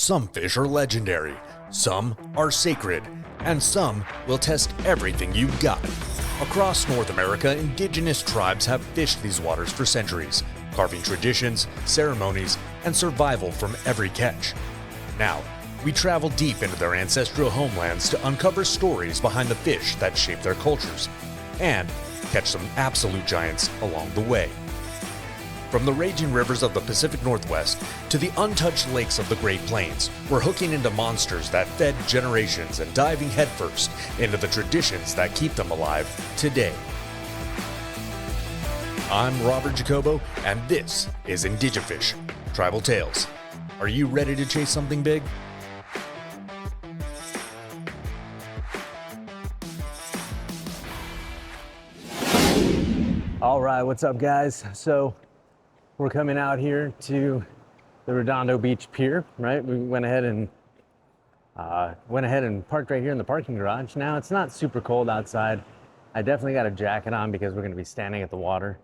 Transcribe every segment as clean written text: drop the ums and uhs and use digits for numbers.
Some fish are legendary, some are sacred, and some will test everything you've got. Across North America, indigenous tribes have fished these waters for centuries, carving traditions, ceremonies, and survival from every catch. Now, we travel deep into their ancestral homelands to uncover stories behind the fish that shape their cultures, and catch some absolute giants along the way. From the raging rivers of the Pacific Northwest to the untouched lakes of the Great Plains, we're hooking into monsters that fed generations and diving headfirst into the traditions that keep them alive today. I'm Robert Jacobo, and this is Indigifish, Tribal Tales. Are you ready to chase something big? All right, what's up, guys? So we're coming out here to the Redondo Beach Pier, right? We went ahead and parked right here in the parking garage. Now it's not super cold outside. I definitely got a jacket on because we're going to be standing at the water,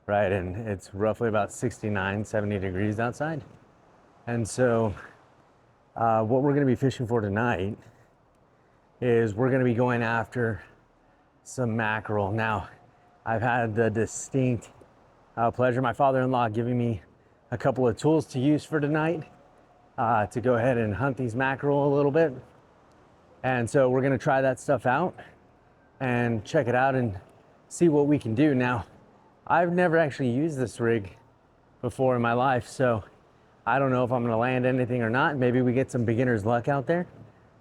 right? And it's roughly about 69, 70 degrees outside. And so what we're going to be fishing for tonight is we're going to be going after some mackerel. Now, I've had the distinct pleasure, my father-in-law giving me a couple of tools to use for tonight to go ahead and hunt these mackerel a little bit. And so we're gonna try that stuff out and check it out and see what we can do. Now, I've never actually used this rig before in my life, so I don't know if I'm gonna land anything or not. Maybe we get some beginner's luck out there,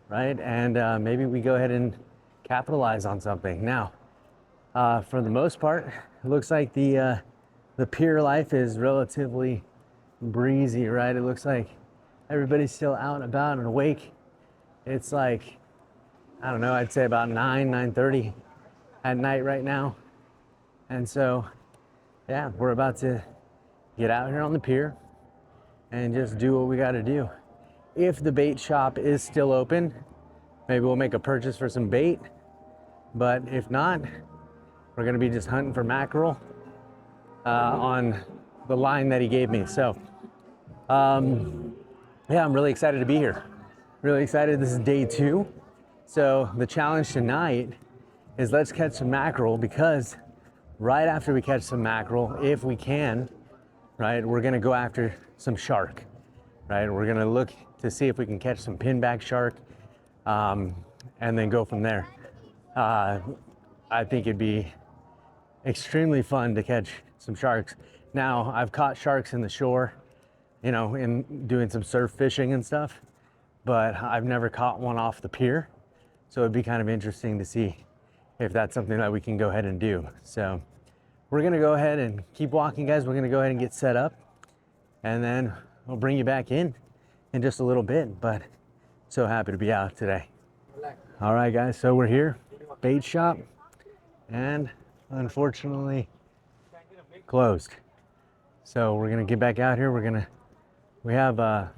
right? And maybe we go ahead and capitalize on something. Now, for the most part, it looks like the pier life is relatively breezy, right? It looks like everybody's still out and about and awake. It's like, I don't know, I'd say about 9:30 at night right now. And so, yeah, we're about to get out here on the pier and just do what we got to do. If the bait shop is still open, maybe we'll make a purchase for some bait. But if not, we're gonna be just hunting for mackerel on the line that he gave me. So, yeah, I'm really excited to be here. Really excited. This is day 2. So the challenge tonight is let's catch some mackerel, because right after we catch some mackerel, if we can, right, we're gonna go after some shark, right? We're gonna look to see if we can catch some pinback shark and then go from there. I think it'd be extremely fun to catch some sharks. Now, I've caught sharks in the shore, you know, in doing some surf fishing and stuff, but I've never caught one off the pier. So it'd be kind of interesting to see if that's something that we can go ahead and do. So we're gonna go ahead and keep walking, guys. We're gonna go ahead and get set up, and then we'll bring you back in just a little bit, but so happy to be out today. All right, guys, so we're here, bait shop, and unfortunately closed. So we're gonna get back out here. We have a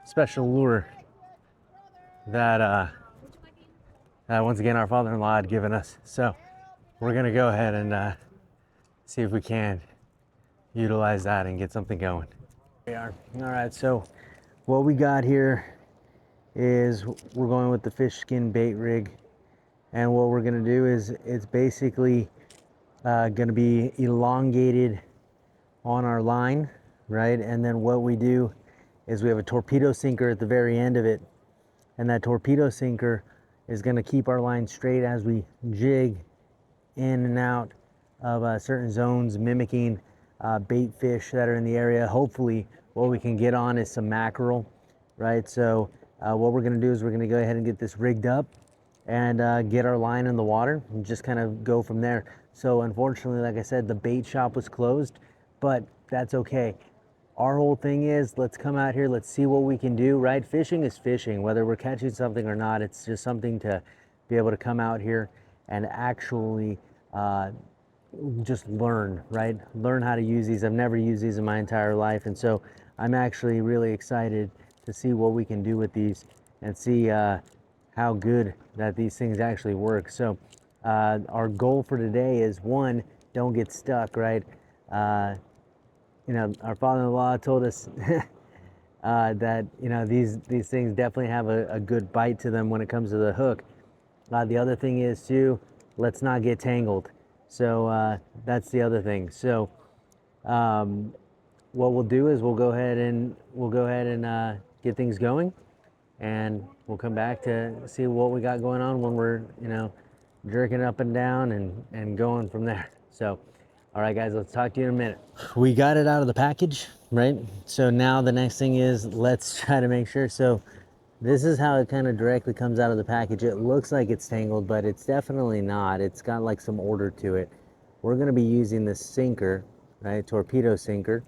special lure that once again our father-in-law had given us. So we're gonna go ahead and see if we can utilize that and get something going. We are. All right, so what we got here is we're going with the fish skin bait rig. And what we're gonna do is it's basically gonna be elongated on our line, right? And then what we do is we have a torpedo sinker at the very end of it. And that torpedo sinker is gonna keep our line straight as we jig in and out of certain zones, mimicking bait fish that are in the area. Hopefully what we can get on is some mackerel, right? So what we're gonna do is we're gonna go ahead and get this rigged up and get our line in the water and just kind of go from there. So unfortunately, like I said, the bait shop was closed, but that's okay. Our whole thing is, let's come out here, let's see what we can do, right? Fishing is fishing, whether we're catching something or not. It's just something to be able to come out here and actually just learn, right? Learn how to use these. I've never used these in my entire life, and so I'm actually really excited to see what we can do with these and see how good that these things actually work. So our goal for today is, one, don't get stuck, right? You know, our father-in-law told us that, you know, these things definitely have a good bite to them when it comes to the hook. The other thing is too, let's not get tangled. So that's the other thing. So what we'll do is we'll go ahead and get things going, and we'll come back to see what we got going on when we're, you know, jerking up and down and going from there. So, all right, guys, let's talk to you in a minute. We got it out of the package, right? So now the next thing is let's try to make sure. So this is how it kind of directly comes out of the package. It looks like it's tangled, but it's definitely not. It's got like some order to it. We're going to be using this sinker, right? Torpedo sinker,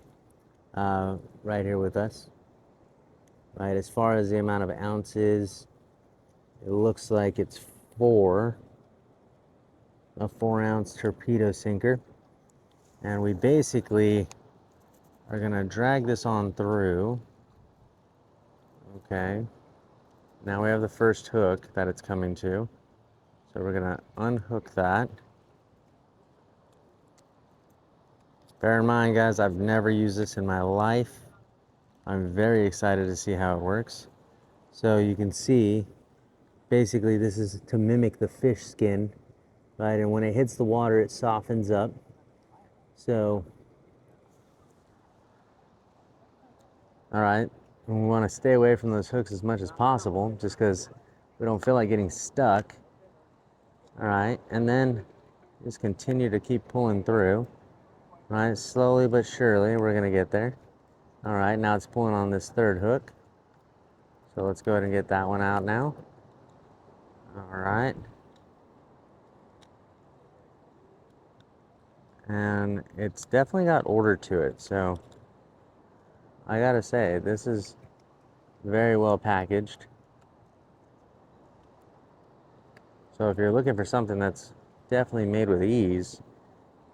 right here with us. Right, as far as the amount of ounces, it looks like it's a 4-ounce torpedo sinker. And we basically are gonna drag this on through. Okay, now we have the first hook that it's coming to. So we're gonna unhook that. Bear in mind, guys, I've never used this in my life. I'm very excited to see how it works. So you can see, basically this is to mimic the fish skin, right? And when it hits the water, it softens up. So, all right, we want to stay away from those hooks as much as possible, just because we don't feel like getting stuck. All right, and then just continue to keep pulling through. All right, slowly but surely, we're gonna get there. All right, now it's pulling on this third hook. So let's go ahead and get that one out now. All right. And it's definitely got order to it. So I gotta say, this is very well packaged. So if you're looking for something that's definitely made with ease,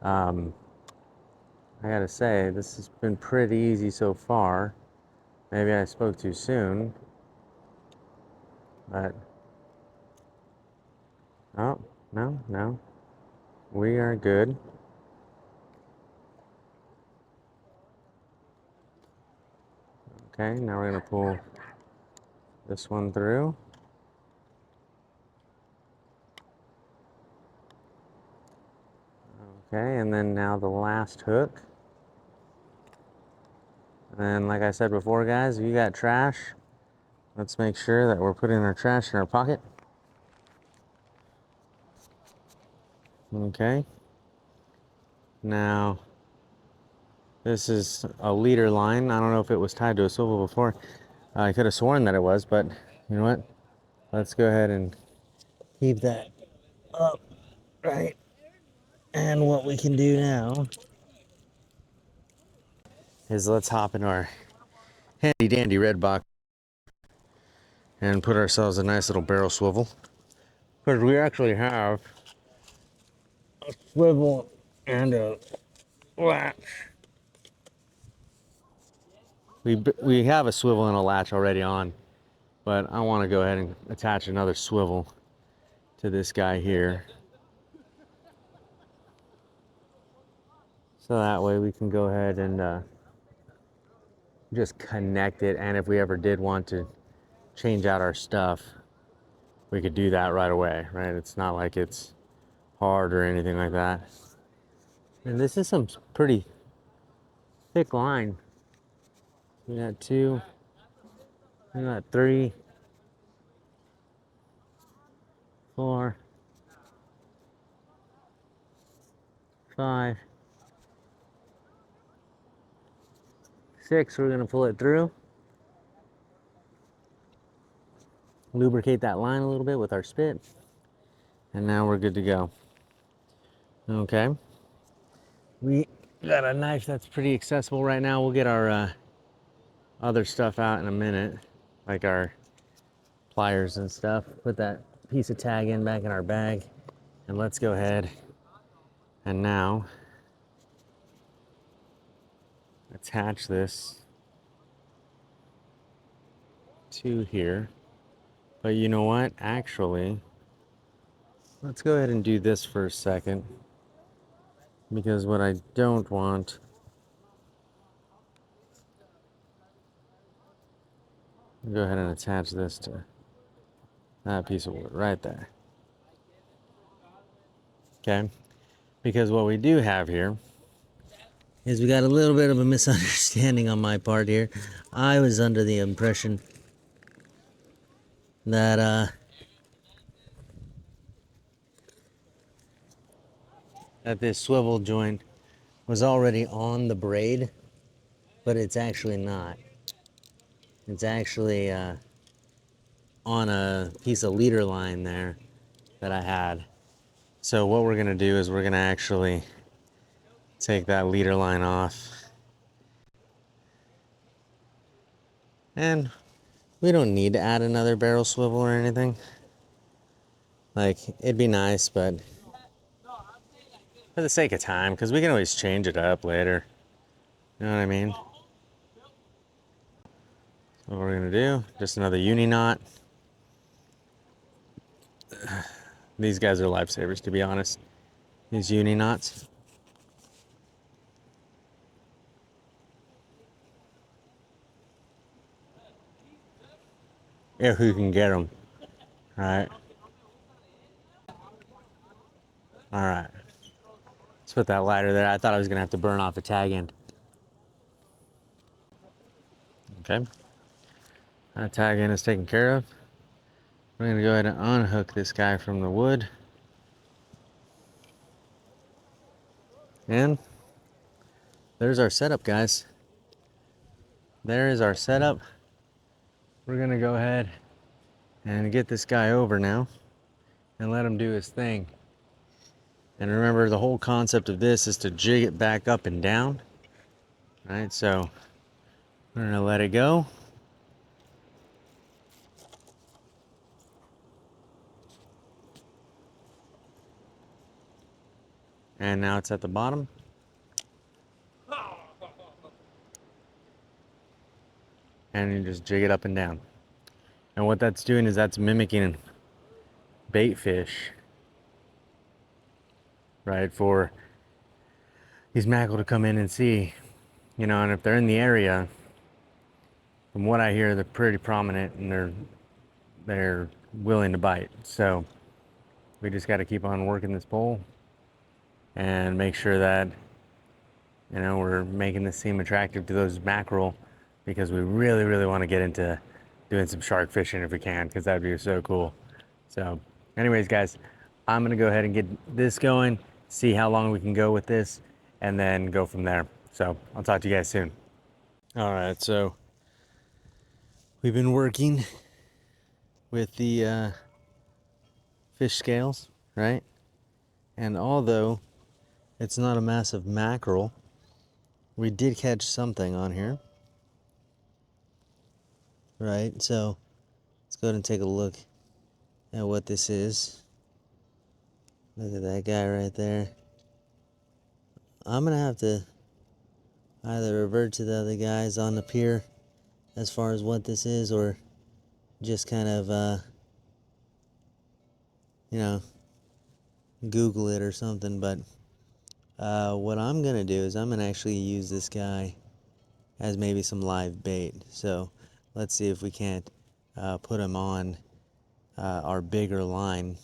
I gotta say, this has been pretty easy so far. Maybe I spoke too soon, but oh, no, we are good. Okay, now we're gonna pull this one through. Okay, and then now the last hook. And like I said before, guys, if you got trash, let's make sure that we're putting our trash in our pocket. Okay. Now, this is a leader line. I don't know if it was tied to a swivel before. I could have sworn that it was, but you know what? Let's go ahead and keep that up, right? And what we can do now is let's hop into our handy dandy red box and put ourselves a nice little barrel swivel. Because we actually have a swivel and a latch. We have a swivel and a latch already on, but I want to go ahead and attach another swivel to this guy here. So that way we can go ahead and just connect it, and if we ever did want to change out our stuff, we could do that right away, right? It's not like it's hard or anything like that. And this is some pretty thick line. We got 2, we got 3, 4, 5, 6. We're gonna pull it through. Lubricate that line a little bit with our spit. And now we're good to go. Okay. We got a knife that's pretty accessible right now. We'll get our other stuff out in a minute, like our pliers and stuff. Put that piece of tag in back in our bag, and let's go ahead and now attach this to here. But you know what? Actually, let's go ahead and do this for a second, because what I don't want Go ahead and attach this to that piece of wood right there. Okay, because what we do have here is we got a little bit of a misunderstanding on my part here. I was under the impression that that this swivel joint was already on the braid, but it's actually not. It's actually on a piece of leader line there that I had. So what we're gonna do is we're gonna actually take that leader line off. And we don't need to add another barrel swivel or anything. Like, it'd be nice, but for the sake of time, because we can always change it up later. You know what I mean? So what we're gonna do, just another uni knot. These guys are lifesavers, to be honest. These uni knots. If you can get them. All right. All right. Let's put that lighter there. I thought I was gonna have to burn off a tag end. Okay. That tag end is taken care of. We're gonna go ahead and unhook this guy from the wood. And there's our setup, guys. There is our setup. We're gonna go ahead and get this guy over now and let him do his thing. And remember, the whole concept of this is to jig it back up and down. All right, so we're gonna let it go. And now it's at the bottom. And you just jig it up and down. And what that's doing is that's mimicking bait fish, right? For these mackerel to come in and see, you know, and if they're in the area, from what I hear, they're pretty prominent and they're willing to bite. So we just got to keep on working this pole and make sure that, you know, we're making this seem attractive to those mackerel, because we really, really want to get into doing some shark fishing if we can, because that'd be so cool. So anyways, guys, I'm gonna go ahead and get this going, see how long we can go with this, and then go from there. So I'll talk to you guys soon. All right, so we've been working with the fish scales, right? And although it's not a massive mackerel, we did catch something on here, right? So let's go ahead and take a look at what this is. Look at that guy right there. I'm gonna have to either revert to the other guys on the pier as far as what this is, or just kind of you know, Google it or something. But what I'm gonna do is I'm gonna actually use this guy as maybe some live bait. So let's see if we can't put him on our bigger line.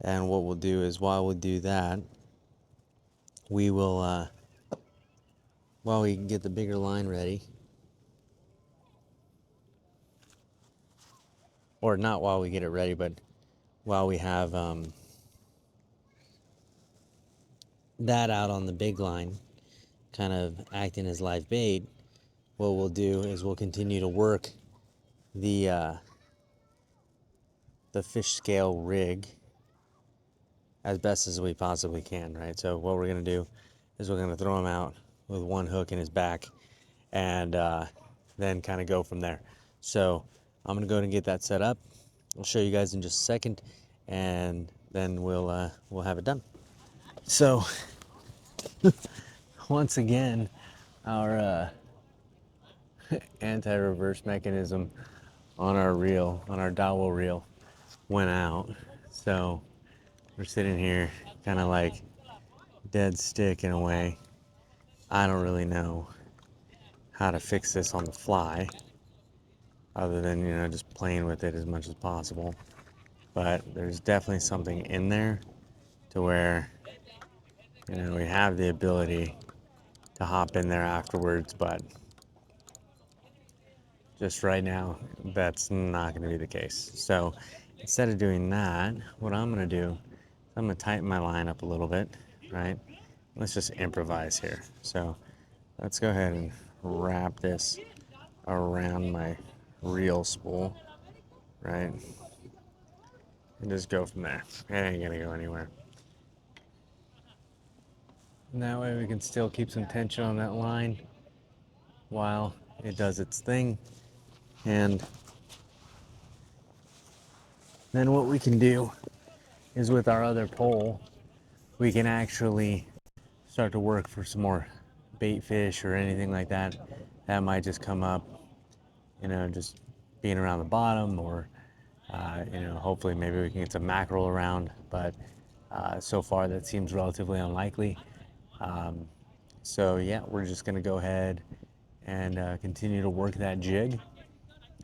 And what we'll do is, while we do that, we will while we get the bigger line ready, or not while we get it ready, but while we have that out on the big line, kind of acting as live bait, what we'll do is we'll continue to work the fish scale rig as best as we possibly can, right? So what we're gonna do is we're gonna throw him out with one hook in his back, and then kind of go from there. So I'm gonna go ahead and get that set up. I'll show you guys in just a second, and then we'll have it done. So once again, our anti-reverse mechanism on our reel, on our dowel reel, went out. So we're sitting here kind of like dead stick in a way. I don't really know how to fix this on the fly. other than, you know, just playing with it as much as possible. But there's definitely something in there to where, you know, we have the ability to hop in there afterwards, but just right now, that's not going to be the case. So instead of doing that, what I'm going to do, I'm going to tighten my line up a little bit, right? Let's just improvise here. So let's go ahead and wrap this around my reel spool, right? And just go from there. It ain't gonna go anywhere. And that way we can still keep some tension on that line while it does its thing. And then what we can do is with our other pole, we can actually start to work for some more bait fish or anything like that. That might just come up, you know, just being around the bottom, or, you know, hopefully maybe we can get some mackerel around, but so far that seems relatively unlikely. So yeah, we're just gonna go ahead and continue to work that jig,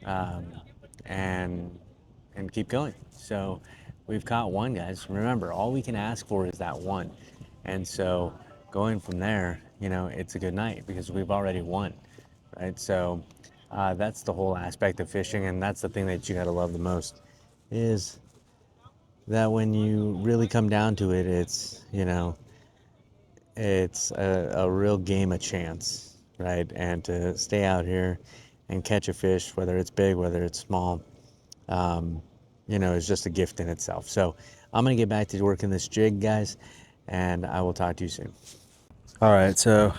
um, and keep going. So we've caught one, guys. Remember, all we can ask for is that one. And so going from there, you know, it's a good night because we've already won, right? So that's the whole aspect of fishing, and that's the thing that you gotta love the most, is that when you really come down to it, it's, you know, it's a real game of chance, right? And to stay out here and catch a fish, whether it's big, whether it's small, you know, is just a gift in itself. So I'm gonna get back to working this jig, guys, and I will talk to you soon. All right, so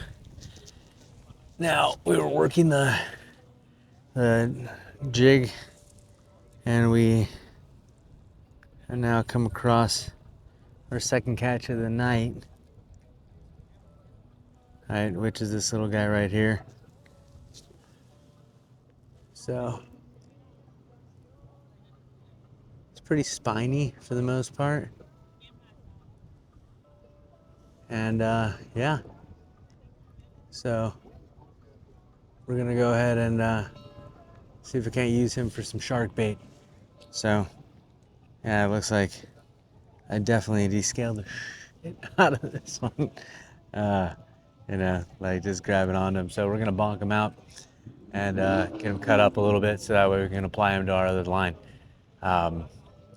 now we were working the jig, and we have now come across our second catch of the night, right, which is this little guy right here. So it's pretty spiny for the most part. And yeah, so we're gonna go ahead and see if we can't use him for some shark bait. So yeah, it looks like I definitely descaled the shit out of this one. You know, like just grabbing onto him. So we're gonna bonk him out and get him cut up a little bit, so that way we can apply him to our other line, and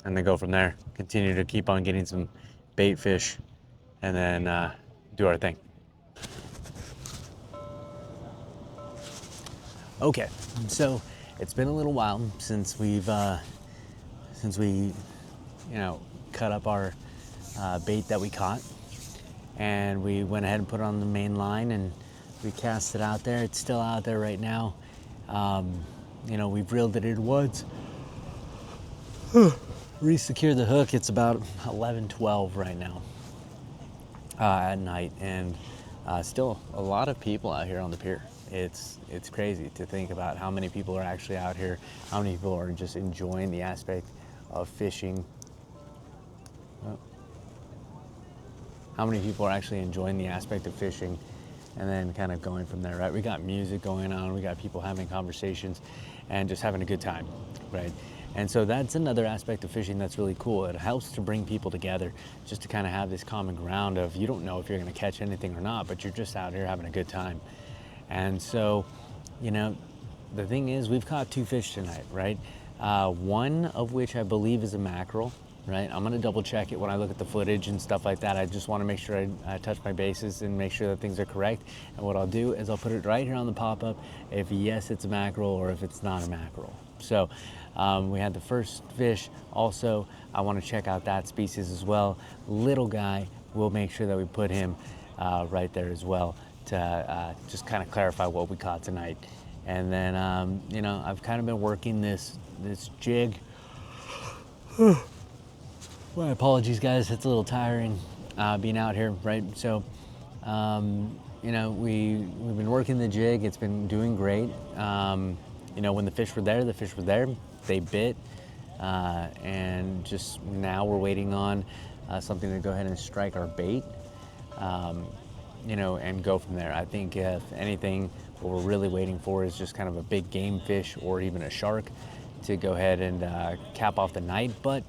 then go from there. Continue to keep on getting some bait fish, and then do our thing. Okay, so it's been a little while since we, you know, cut up our bait that we caught, and we went ahead and put it on the main line, and we cast it out there. It's still out there right now. You know, we've reeled it in once. Re-secure the hook. It's about 11:12 right now at night, and still a lot of people out here on the pier. It's crazy to think about how many people are actually out here, how many people are just enjoying the aspect of fishing. How many people are actually enjoying the aspect of fishing, and then kind of going from there, right? We got music going on, we got people having conversations and just having a good time, right? And so that's another aspect of fishing that's really cool. It helps to bring people together, just to kind of have this common ground of, you don't know if you're going to catch anything or not, but you're just out here having a good time. And so, you know, the thing is, we've caught 2 fish tonight, right? One of which I believe is a mackerel, right? I'm gonna double check it when I look at the footage and stuff like that. I just wanna make sure I touch my bases and make sure that things are correct. And what I'll do is I'll put it right here on the pop-up if yes, it's a mackerel, or if it's not a mackerel. So we had the first fish. Also, I wanna check out that species as well. Little guy, we'll make sure that we put him right there as well, to just kind of clarify what we caught tonight. And then, you know, I've kind of been working this jig. My apologies, guys. It's a little tiring being out here, right? So, you know, we've been working the jig. It's been doing great. You know, when the fish were there, they bit. And just now we're waiting on something to go ahead and strike our bait. You know, and go from there. I think if anything, What we're really waiting for is just kind of a big game fish or even a shark to go ahead and cap off the night. But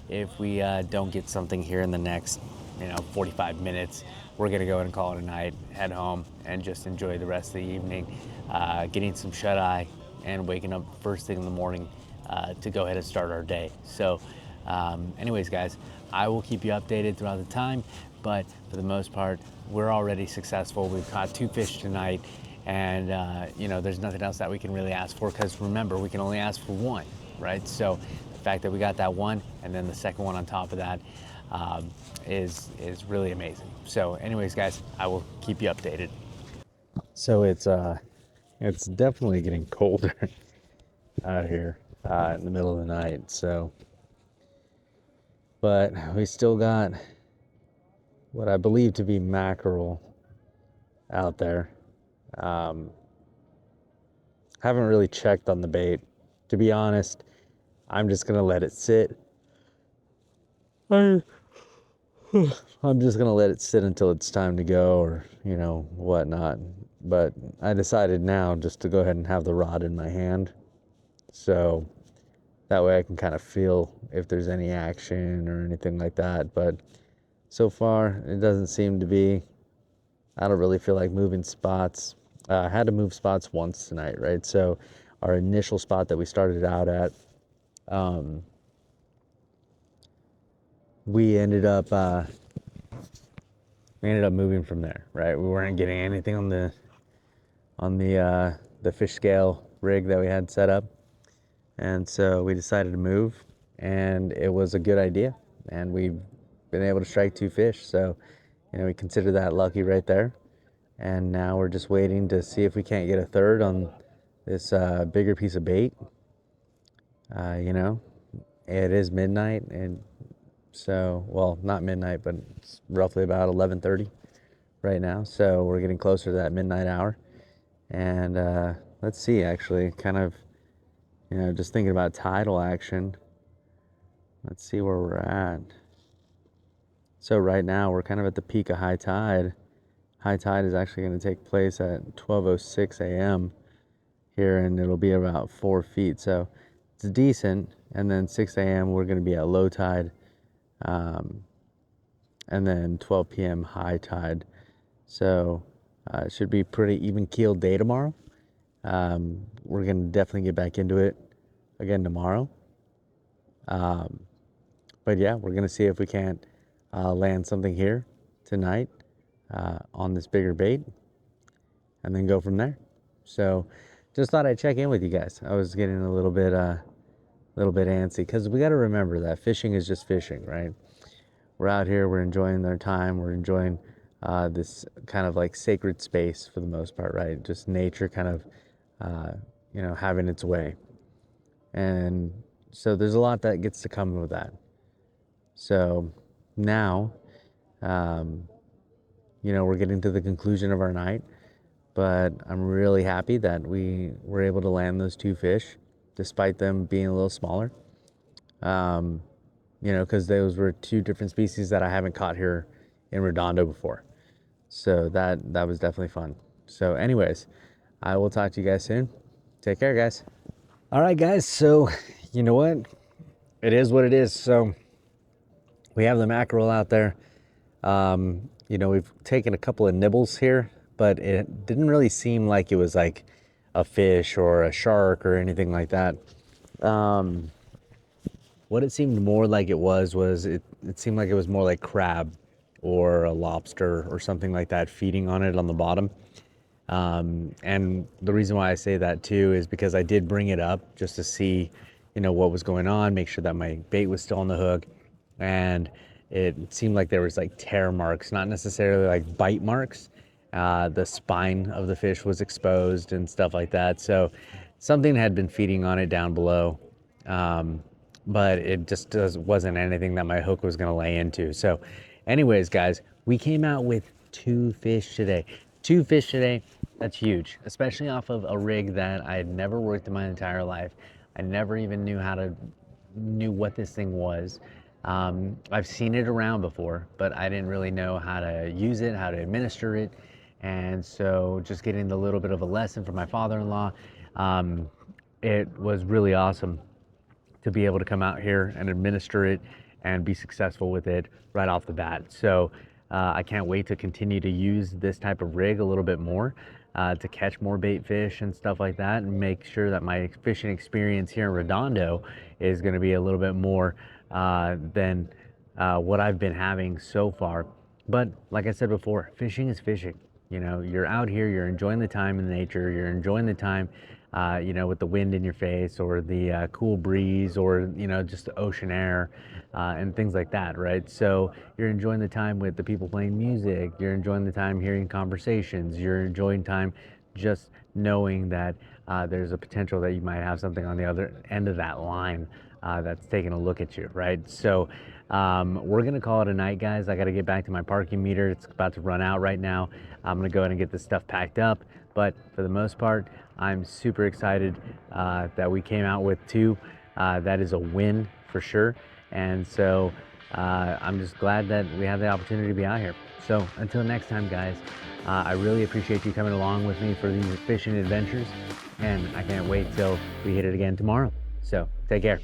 if we don't get something here in the next 45 minutes, we're gonna go ahead and call it a night, head home, and just enjoy the rest of the evening, getting some shut-eye and waking up first thing in the morning to go ahead and start our day. So anyways, guys, I will keep you updated throughout the time, but for the most part, we're already successful. We've caught 2 fish tonight, and there's nothing else that we can really ask for, because remember, we can only ask for 1, right? So the fact that we got that 1 and then the second one on top of that is really amazing. So anyways, guys, I will keep you updated. So it's definitely getting colder out here in the middle of the night. So, but we still got what I believe to be mackerel out there. Haven't really checked on the bait. To be honest, I'm just gonna let it sit. I'm just gonna let it sit until it's time to go, or whatnot. But I decided now just to go ahead and have the rod in my hand, so that way I can kind of feel if there's any action or anything like that. But so far it doesn't seem to be. I don't really feel like moving spots. I had to move spots once tonight, right? So our initial spot that we started out at, we ended up moving from there, right? We weren't getting anything on the fish scale rig that we had set up, and so we decided to move, and it was a good idea, and we've been able to strike 2 fish. So we consider that lucky right there. And now we're just waiting to see if we can't get a third on this bigger piece of bait. It is midnight, and so, well, not midnight, but it's roughly about 11:30 right now. So we're getting closer to that midnight hour. And let's see, actually, kind of, just thinking about tidal action. Let's see where we're at. So right now we're kind of at the peak of high tide. High tide is actually going to take place at 12:06 a.m. here, and it'll be about 4 feet. So it's decent. And then 6 a.m. we're going to be at low tide. And then 12 p.m. high tide. So it should be pretty even keeled day tomorrow. We're going to definitely get back into it again tomorrow. But yeah, we're going to see if we can't land something here tonight on this bigger bait, and then go from there. So just thought I'd check in with you guys. I was getting a little bit antsy, because we got to remember that fishing is just fishing, right? We're out here, we're enjoying our time, we're enjoying this kind of like sacred space for the most part, right? Just nature kind of, having its way. And so there's a lot that gets to come with that. So now, we're getting to the conclusion of our night, but I'm really happy that we were able to land those 2 fish, despite them being a little smaller. Because those were 2 different species that I haven't caught here in Redondo before. So that was definitely fun. So anyways, I will talk to you guys soon. Take care, guys. All right, guys. So you know what? It is what it is. So we have the mackerel out there. We've taken a couple of nibbles here, but it didn't really seem like it was like a fish or a shark or anything like that. What it seemed more like it was it seemed like it was more like crab or a lobster or something like that feeding on it on the bottom. And the reason why I say that too is because I did bring it up just to see, what was going on, make sure that my bait was still on the hook. And it seemed like there was like tear marks, not necessarily like bite marks. The spine of the fish was exposed and stuff like that. So something had been feeding on it down below. But it just wasn't anything that my hook was going to lay into. So anyways, guys, we came out with 2 fish today. 2 fish today, that's huge, especially off of a rig that I had never worked in my entire life. I never even knew what this thing was. I've seen it around before, but I didn't really know how to use it, how to administer it. And so just getting a little bit of a lesson from my father-in-law, it was really awesome to be able to come out here and administer it and be successful with it right off the bat. So I can't wait to continue to use this type of rig a little bit more to catch more bait fish and stuff like that, and make sure that my fishing experience here in Redondo is going to be a little bit more than what I've been having so far. But like I said before, fishing is fishing. You know, you're out here, you're enjoying the time in nature, you're enjoying the time, you know, with the wind in your face, or the cool breeze, or, you know, just the ocean air and things like that, right? So you're enjoying the time with the people playing music, you're enjoying the time hearing conversations, you're enjoying time just knowing that there's a potential that you might have something on the other end of that line that's taking a look at you, right? So we're gonna call it a night, guys. I gotta get back to my parking meter. It's about to run out right now. I'm gonna go ahead and get this stuff packed up. But for the most part, I'm super excited that we came out with two. That is a win for sure. And so I'm just glad that we have the opportunity to be out here. So until next time, guys, I really appreciate you coming along with me for these fishing adventures. And I can't wait till we hit it again tomorrow. So take care.